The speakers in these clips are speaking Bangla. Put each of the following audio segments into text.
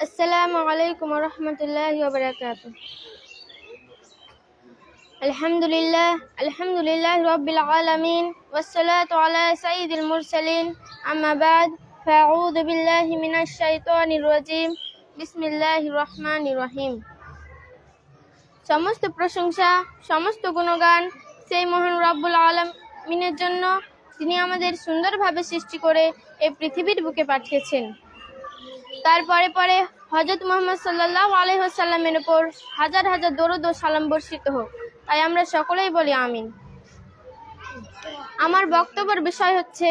السلام عليكم ورحمة الله وبركاته. الحمد لله رب العالمين والصلاة على سيد المرسلين. أما بعد فأعوذ بالله من الشيطان الرجيم. بسم الله الرحمن الرحيم. সমস্ত প্রশংসা, সমস্ত গুণগান সেই মহান রব্বুল আলামিনের জন্য, তিনি আমাদের সুন্দরভাবে সৃষ্টি করে এই পৃথিবীর বুকে পাঠিয়েছেন। তারপরে পরে হযরত মুহাম্মদ সাল্লাল্লাহু আলাইহি ওয়াসাল্লামের উপর হাজার হাজার দরুদ ও সালাম বর্ষিত হোক। তাই আমরা সকলেই বলি আমিন। আমার বক্তব্যের বিষয় হচ্ছে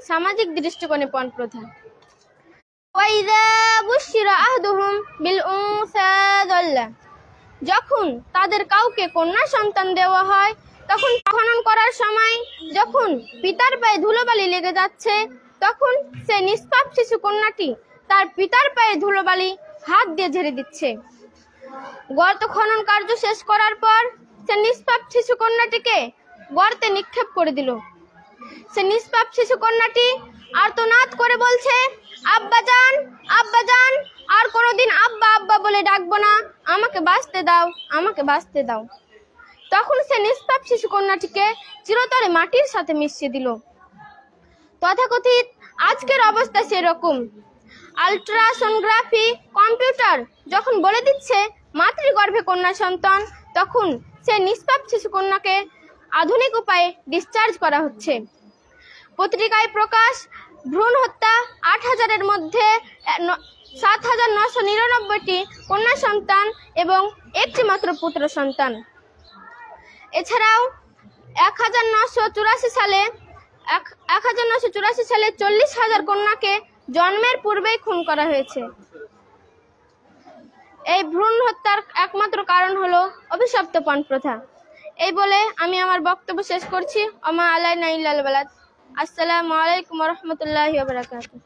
সামাজিক দৃষ্টিকোণে পণ প্রথা। ওয়াইযা বুশিরা আহদুহুম বিল উনসা যাল্লা, যখন তাদের কাউকে কন্যা সন্তান দেওয়া হয় তখন খনন করার সময় যখন পিতার পায়ে ধুলোবালি লেগে যাচ্ছে, তখন সে নিষ্পাপ শিশু কন্যাটি তার পিতার পায়ে ধুলোবালি হাত দিয়ে ঝেড়ে দিচ্ছে। গর্ত খনন কার্য শেষ করার পর সে নিষ্পাপ শিশু কন্যাটিকে গর্তে নিক্ষেপ করে দিল। সে নিষ্পাপ শিশু কন্যাটি আর্তনাদ করে বলছে, আব্বাজান আব্বাজান, আর কোনোদিন আব্বা আব্বা বলে ডাকবো না, আমাকে বাঁচতে দাও, আমাকে বাঁচতে দাও। তখন সে নিষ্পাপ শিশু কন্যাটিকে চিরতরে মাটির সাথে মিশিয়ে দিল। তথাকথিত আজকের অবস্থা সেরকম। আলট্রাসোনোগ্রাফি কম্পিউটার যখন বলে দিচ্ছে মাতৃগর্ভে কন্যা সন্তান, তখন সে নিষ্পাপ শিশু কন্যাকে আধুনিক উপায়ে ডিসচার্জ করা হচ্ছে। পত্রিকায় প্রকাশ, ভ্রূণ হত্যা ৮,০০০-এর মধ্যে ৭,৯৯৯টি কন্যা সন্তান এবং একটি মাত্র পুত্র সন্তান। এছাড়াও ১৯৮৪ সালে ৪০,০০০ কন্যাকে জন্মের পূর্বেই খুন করা হয়েছে। এই ভ্রূণ হত্যার একমাত্র কারণ হলো অভিশপ্ত পণ প্রথা। এই বলে আমি আমার বক্তব্য শেষ করছি। ওমা আলাইনা ইল্লাল বালাগ। আসসালামু আলাইকুম ওয়া রাহমাতুল্লাহি ওয়া বারাকাতুহু।